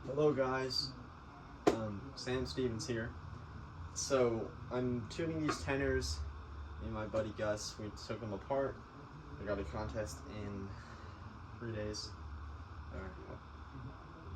Hello guys, Sam Stevens here. So I'm tuning these tenors and my buddy Gus. We took them apart. We got a contest in 3 days.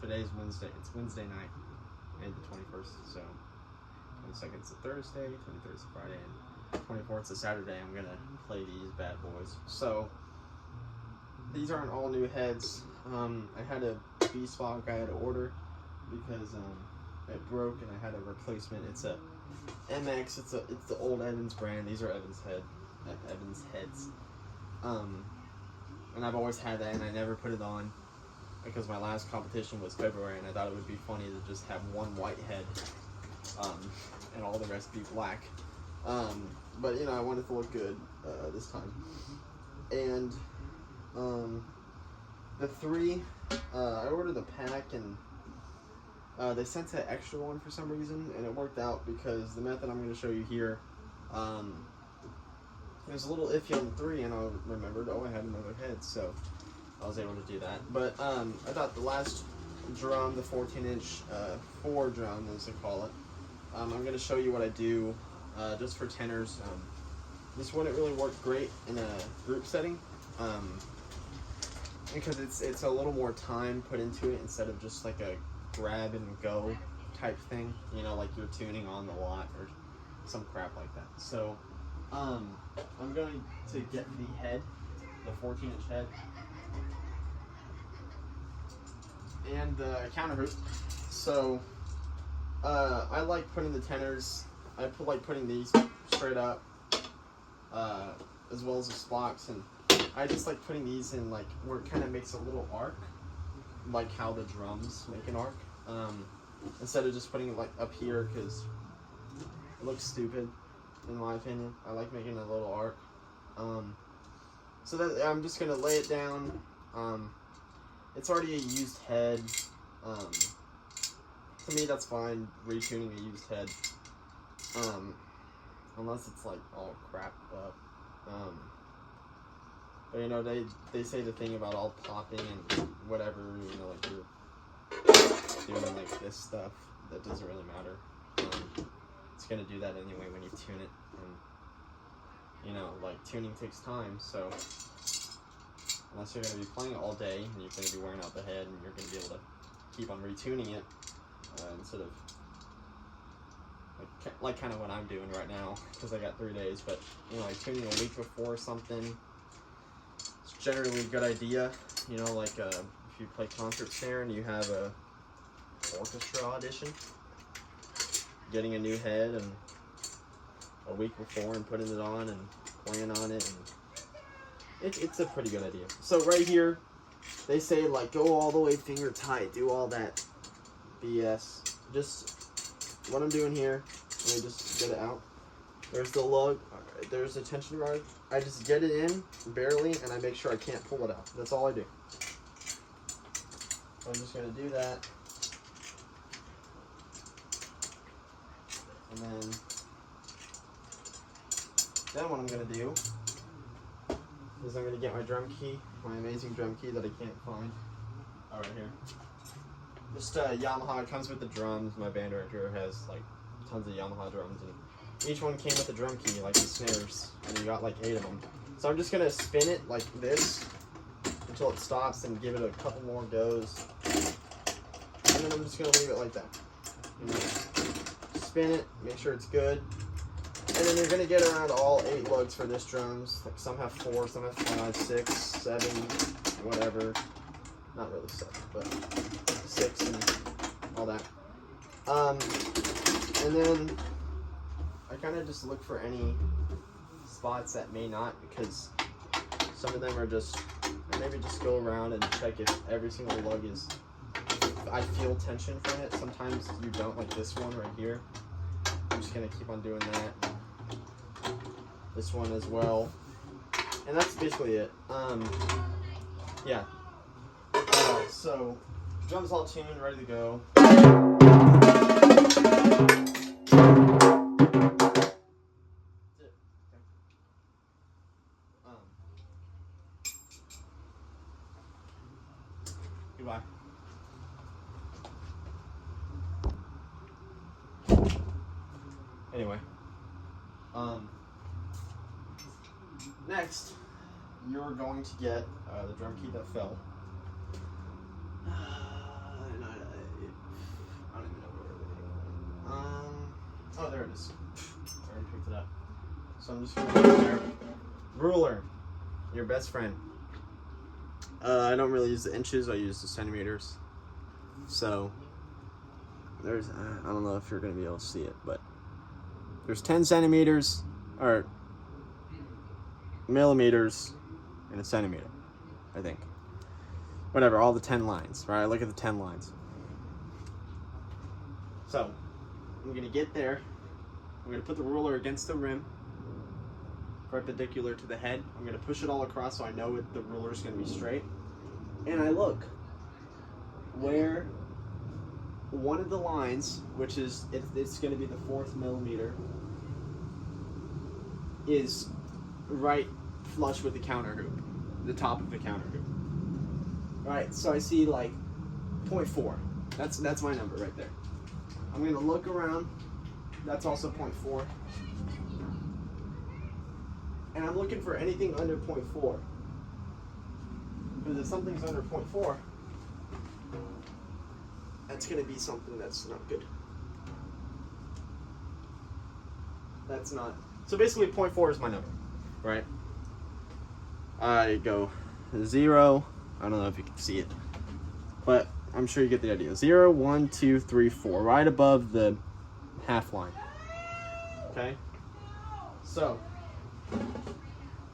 Today's Wednesday. It's Wednesday night, May the 21st. So 22nd is a Thursday, 23rd is a Friday, and 24th is a Saturday. I'm gonna play these bad boys. So these aren't all new heads. I had a B-spot I had to order because it broke and I had a replacement. It's a MX. It's the old Evans brand. These are Evans heads. And I've always had that, and I never put it on because my last competition was February, and I thought it would be funny to just have one white head, and all the rest be black. But I wanted to look good this time, and the three, I ordered the pack, and they sent an extra one for some reason, and it worked out because the method I'm going to show you here, it was a little iffy on the three, and I remembered, I had another head, so I was able to do that. But I thought the last drum, the 14-inch 4 drum, as they call it, I'm going to show you what I do just for tenors. This wouldn't really work great in a group setting. Because it's a little more time put into it instead of just like a grab and go type thing, like you're tuning on the lot or some crap like that. So I'm going to get the head, the 14-inch head, and the counter hoop. So I like putting the tenors, like putting these straight up, as well as the splocks, and I just like putting these in like where it kind of makes a little arc, like how the drums make an arc, instead of just putting it like up here because it looks stupid in my opinion. I like making a little arc. So that I'm just gonna lay it down. It's already a used head. To me that's fine, retuning a used head, unless it's like all crapped up. But they say the thing about all popping and whatever, like you're doing like this stuff, that doesn't really matter. It's gonna do that anyway when you tune it, and like tuning takes time, so unless you're gonna be playing it all day and you're gonna be wearing out the head and you're gonna be able to keep on retuning it, instead of like kind of what I'm doing right now, because I got 3 days, but like tuning a week before or something, it's generally a good idea. Like if you play concert snare and you have a orchestra audition, getting a new head and a week before and putting it on and playing on it, and it's a pretty good idea. So right here, they say like go all the way finger tight, do all that BS. Just what I'm doing here, let me just get it out. There's the lug, there's the tension rod. I just get it in barely, and I make sure I can't pull it out. That's all I do. So I'm just gonna do that, and then what I'm gonna do is I'm gonna get my drum key, my amazing drum key that I can't find. Oh, right here. Just Yamaha. It comes with the drums. My band director has like tons of Yamaha drums, and each one came with a drum key, like the snares, and you got like 8 of them. So I'm just gonna spin it like this until it stops and give it a couple more goes, and then I'm just gonna leave it like that. Spin it, make sure it's good, and then you're gonna get around all 8 lugs for this drums. Like some have 4, some have 5, 6, 7, whatever. Not really 7, but 6 and all that. And then I kind of just look for any spots that may not, because some of them are just, maybe just go around and check if every single lug is, I feel tension from it. Sometimes you don't, like this one right here. I'm just gonna keep on doing that. This one as well. And that's basically it. Yeah. So, drums all tuned, ready to go. Goodbye. Anyway, next you're going to get the drum key that fell. I don't even know where it is. Oh, there it is. I already picked it up. So I'm just going to put there. Ruler, your best friend. I don't really use the inches, I use the centimeters. So there's, I don't know if you're going to be able to see it, but there's 10 centimeters, or millimeters, and a centimeter, I think. Whatever, all the 10 lines, right? Look at the 10 lines. So, I'm going to get there. I'm going to put the ruler against the rim, perpendicular to the head. I'm going to push it all across so I know the ruler is going to be straight. And I look where one of the lines, which is, it's going to be the 4th millimeter, is right flush with the counter hoop, the top of the counter hoop. Alright, so I see like 0.4. That's my number right there. I'm going to look around. That's also 0.4. And I'm looking for anything under 0.4. Because if something's under 0.4, that's going to be something that's not good. That's not. So basically 0.4 is my number, right? I go 0. I don't know if you can see it, but I'm sure you get the idea. 0, 1, 2, 3, 4, right above the half line. Okay? So,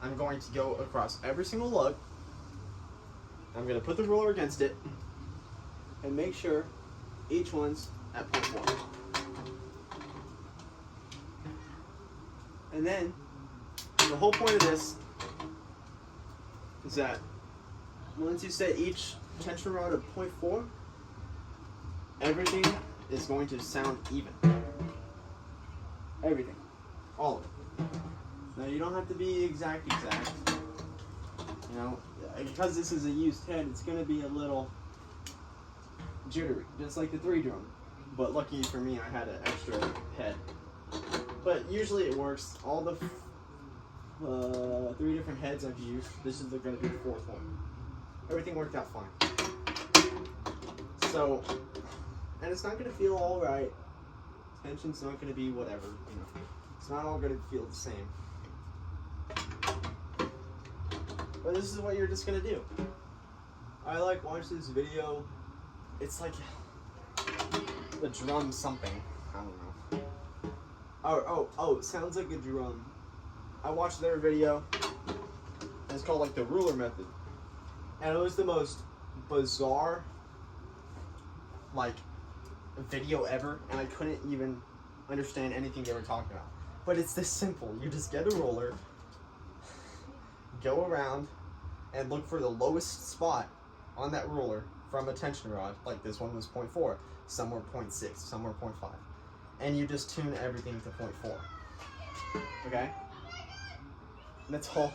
I'm going to go across every single lug. I'm going to put the ruler against it and make sure each one's at 0.4. And then, the whole point of this is that once you set each tension rod at 0.4, everything is going to sound even. Everything. All of it. Now you don't have to be exact. You know, because this is a used head, it's going to be a little jittery, just like the 3 drum. But lucky for me, I had an extra head. But usually it works. All the 3 different heads I've used, this is going to be the 4th one. Everything worked out fine. So, and it's not going to feel all right. Tension's not going to be whatever, you know. It's not all going to feel the same. But this is what you're just going to do. I like watch this video. It's like the drum something. I don't know. Oh, it sounds like a drum. I watched their video. And it's called like the ruler method. And it was the most bizarre like video ever, and I couldn't even understand anything they were talking about. But it's this simple. You just get a ruler, go around, and look for the lowest spot on that ruler from a tension rod. Like this one was 0.4, somewhere 0.6, somewhere 0.5. And you just tune everything to 0.4. Okay? That's all.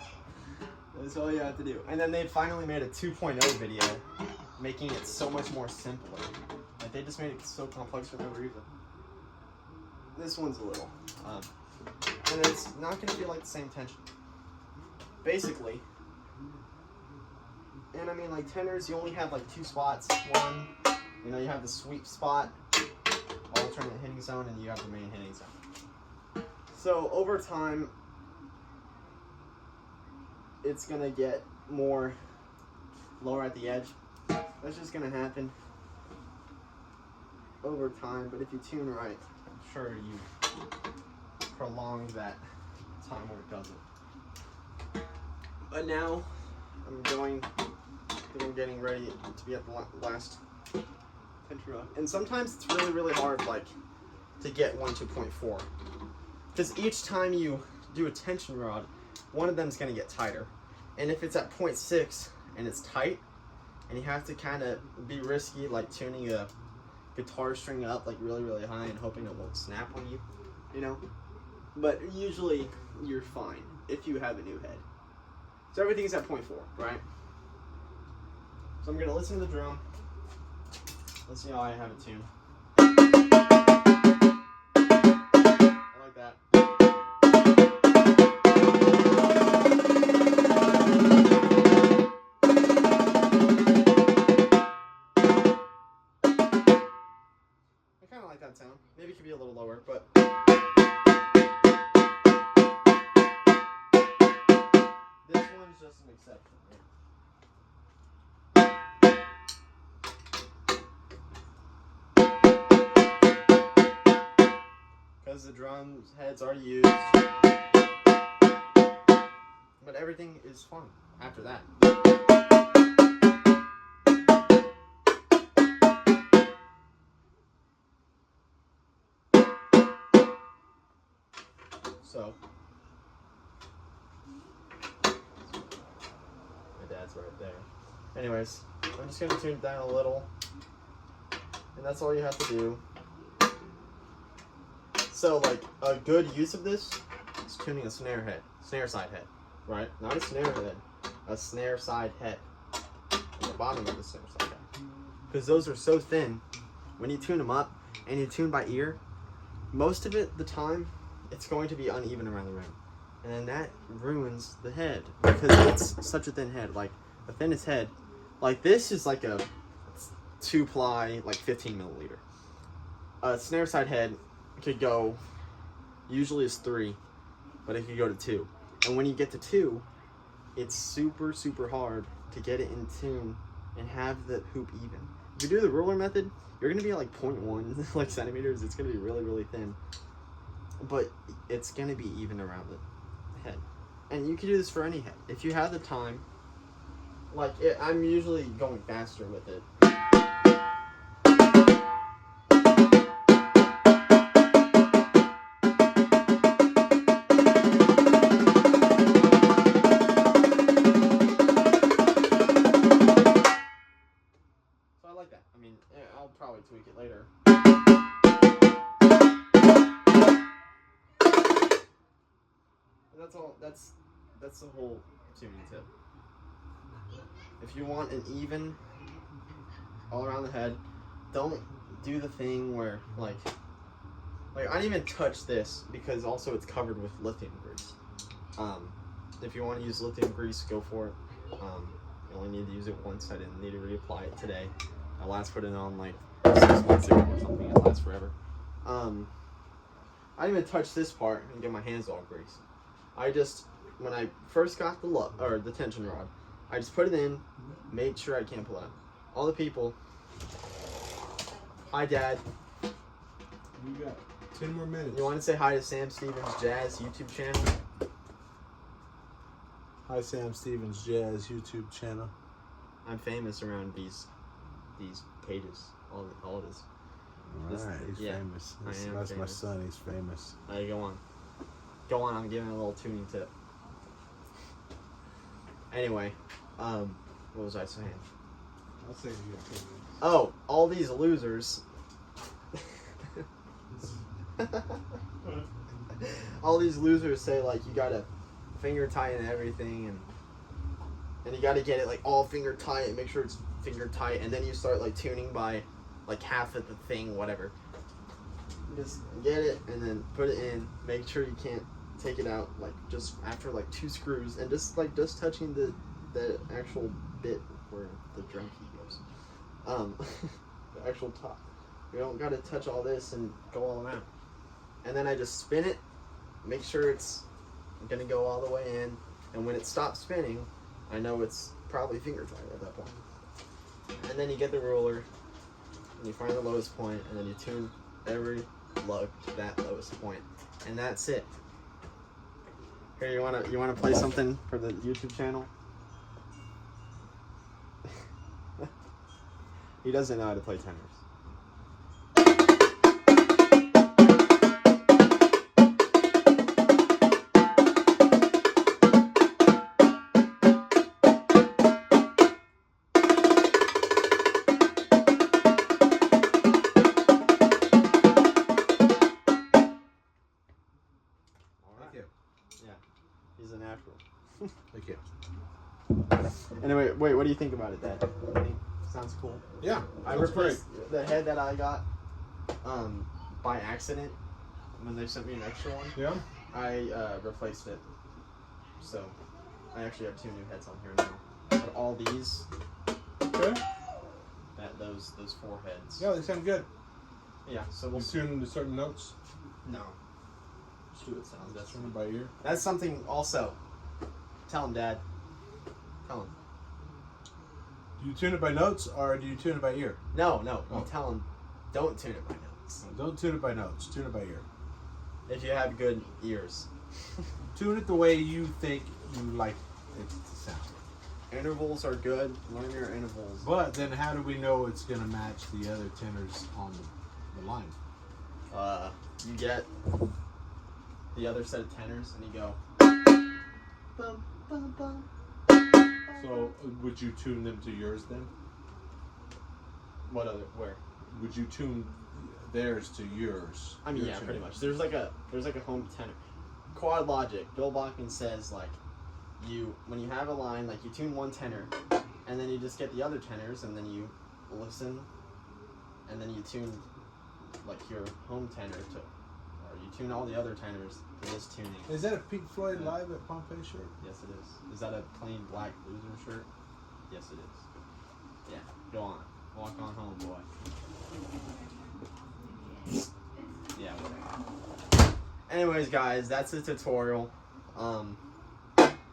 That's all you have to do. And then they finally made a 2.0 video, making it so much more simpler. Like they just made it so complex for no reason. This one's a little, and it's not going to feel like the same tension. Basically, and I mean like tenors, you only have like 2 spots. One, you know, you have the sweep spot, alternate hitting zone, and you have the main hitting zone. So over time, it's going to get more lower at the edge. That's just going to happen over time, but if you tune right, I'm sure you prolong that time where it doesn't. But now, I'm getting ready to be at the last tension rod. And sometimes it's really, really hard, like, to get one to 0.4. Because each time you do a tension rod, one of them is going to get tighter. And if it's at 0.6 and it's tight, and you have to kind of be risky, like tuning a guitar string up like really, really high and hoping it won't snap on you, you know? But usually you're fine if you have a new head. So everything's at 0.4, right? So I'm going to listen to the drum. Let's see how I have it tuned. I like that. be a little lower, but this one's just an exception. Because the drum heads are used, but everything is fun after that. So, my dad's right there. Anyways, I'm just going to tune it down a little, and that's all you have to do. So, like, a good use of this is tuning a snare side head, right? Not a snare head, a snare side head. On the bottom of the snare side head. Because those are so thin, when you tune them up, and you tune by ear, most of it, the time, it's going to be uneven around the rim. And then that ruins the head, because it's such a thin head. Like, the thinnest head, like this is like a 2-ply, like 15 milliliter. A snare side head could go, usually it's 3, but it could go to 2. And when you get to 2, it's super, super hard to get it in tune and have the hoop even. If you do the ruler method, you're gonna be at like 0.1 like centimeters. It's gonna be really, really thin, but it's gonna be even around the head. And you can do this for any head if you have the time. Like I'm usually going faster with it. I'll probably tweak it later. That's all. That's the whole tuning tip. If you want an even all around the head, don't do the thing where like I didn't even touch this because also it's covered with lithium grease. If you want to use lithium grease, go for it. You only need to use it once. I didn't need to reapply it today. I last put it on like 6 months ago or something. It lasts forever. I didn't even touch this part and get my hands all greasy. I just, when I first got the tension rod, I just put it in, made sure I can't pull it out. All the people, hi Dad. We got 10 more minutes. You want to say hi to Sam Stevens Jazz YouTube channel? Hi Sam Stevens Jazz YouTube channel. I'm famous around these pages. All it is. Alright, he's famous. That's famous. My son, he's famous. Alright, go on. Go on, I'm giving a little tuning tip. Anyway, what was I saying? I'll say you got 10 minutes. Oh, all these losers. All these losers say like you gotta finger tight and everything, and you gotta get it like all finger tight and make sure it's finger tight, and then you start like tuning by like half of the thing, whatever. Just get it and then put it in. Make sure you can't take it out like just after like 2 screws, and just touching the actual bit where the drum key goes. The actual top. You don't gotta touch all this and go all around. And then I just spin it, make sure it's gonna go all the way in, and when it stops spinning, I know it's probably finger tight at that point. And then you get the ruler, and you find the lowest point, and then you tune every lug to that lowest point, and that's it. Here, you wanna play something for the YouTube channel? He doesn't know how to play tenors. He's a natural. Thank you. Anyway, wait, what do you think about it, Dad? You think it sounds cool? Yeah, I replaced the head that I got by accident when they sent me an extra one. Yeah. I replaced it. So I actually have 2 new heads on here now. But all these, okay. those 4 heads. Yeah, they sound good. Yeah, so we'll You tune into certain notes? No. Just do what sounds best. Tune it by ear? That's something also. Tell him, Dad. Tell him. Do you tune it by notes or do you tune it by ear? No. You tell him, don't tune it by notes. No, don't tune it by notes. Tune it by ear. If you have good ears. Tune it the way you think you like it to sound. Intervals are good. Learn your intervals. But then how do we know it's going to match the other tenors on the line? You get the other set of tenors and you go. Bum, bum, bum. So would you tune them to yours then? What other? Where? Would you tune theirs to yours? I mean, yeah, pretty much. There's like a home tenor. Quad logic. Bill Bachman says like, when you have a line, like you tune one tenor, and then you just get the other tenors, and then you listen, and then you tune like your home tenor to, or you tune all the other tenors to this tuning. Is that a Pink Floyd live at Pompeii shirt? Yes, it is. Is that a plain black loser shirt? Yes, it is. Yeah, go on. Walk on home, boy. Yeah, whatever. Anyways, guys, that's the tutorial.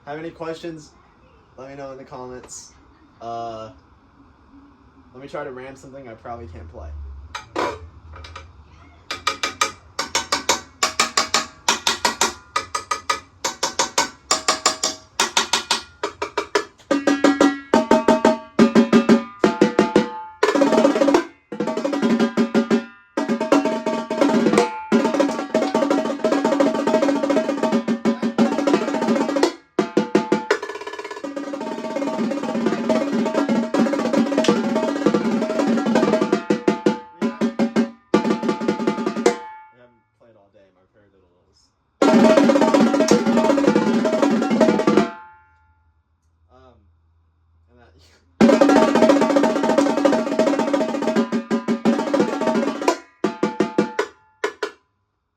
Have any questions? Let me know in the comments. Let me try to ram something I probably can't play.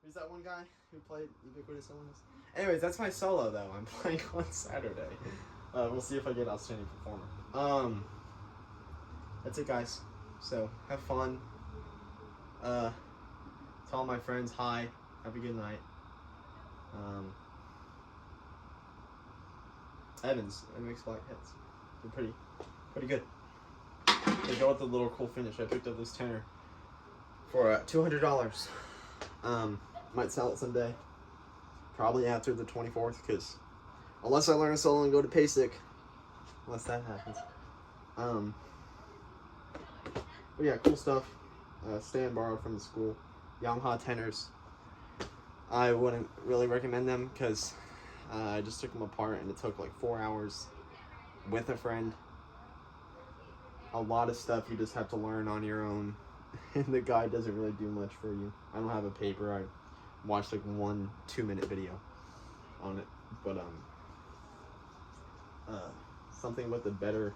Who's that one guy who played Ubiquitous Illness? Anyways, that's my solo though. I'm playing on Saturday. We'll see if I get Outstanding Performer. That's it, guys. So have fun. Tell all my friends hi. Have a good night. Evans, MX Blackheads. They're pretty good. They go with the little cool finish. I picked up this tenor for $200. Might sell it someday. Probably after the 24th, because unless I learn a solo and go to PASIC, unless that happens. But yeah, cool stuff. Stan borrowed from the school. Yamaha tenors. I wouldn't really recommend them because I just took them apart and it took like 4 hours with a friend. A lot of stuff you just have to learn on your own. And the guide doesn't really do much for you. I don't have a paper. I watched like 1 2-minute video on it. But something with a better,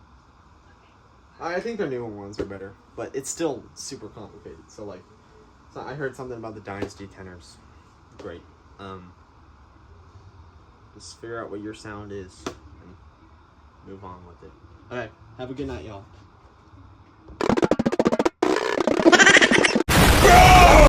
I think the newer ones are better, but it's still super complicated. So like, I heard something about the Dynasty tenors. Great. Just figure out what your sound is and move on with it. Okay, have a good night, y'all.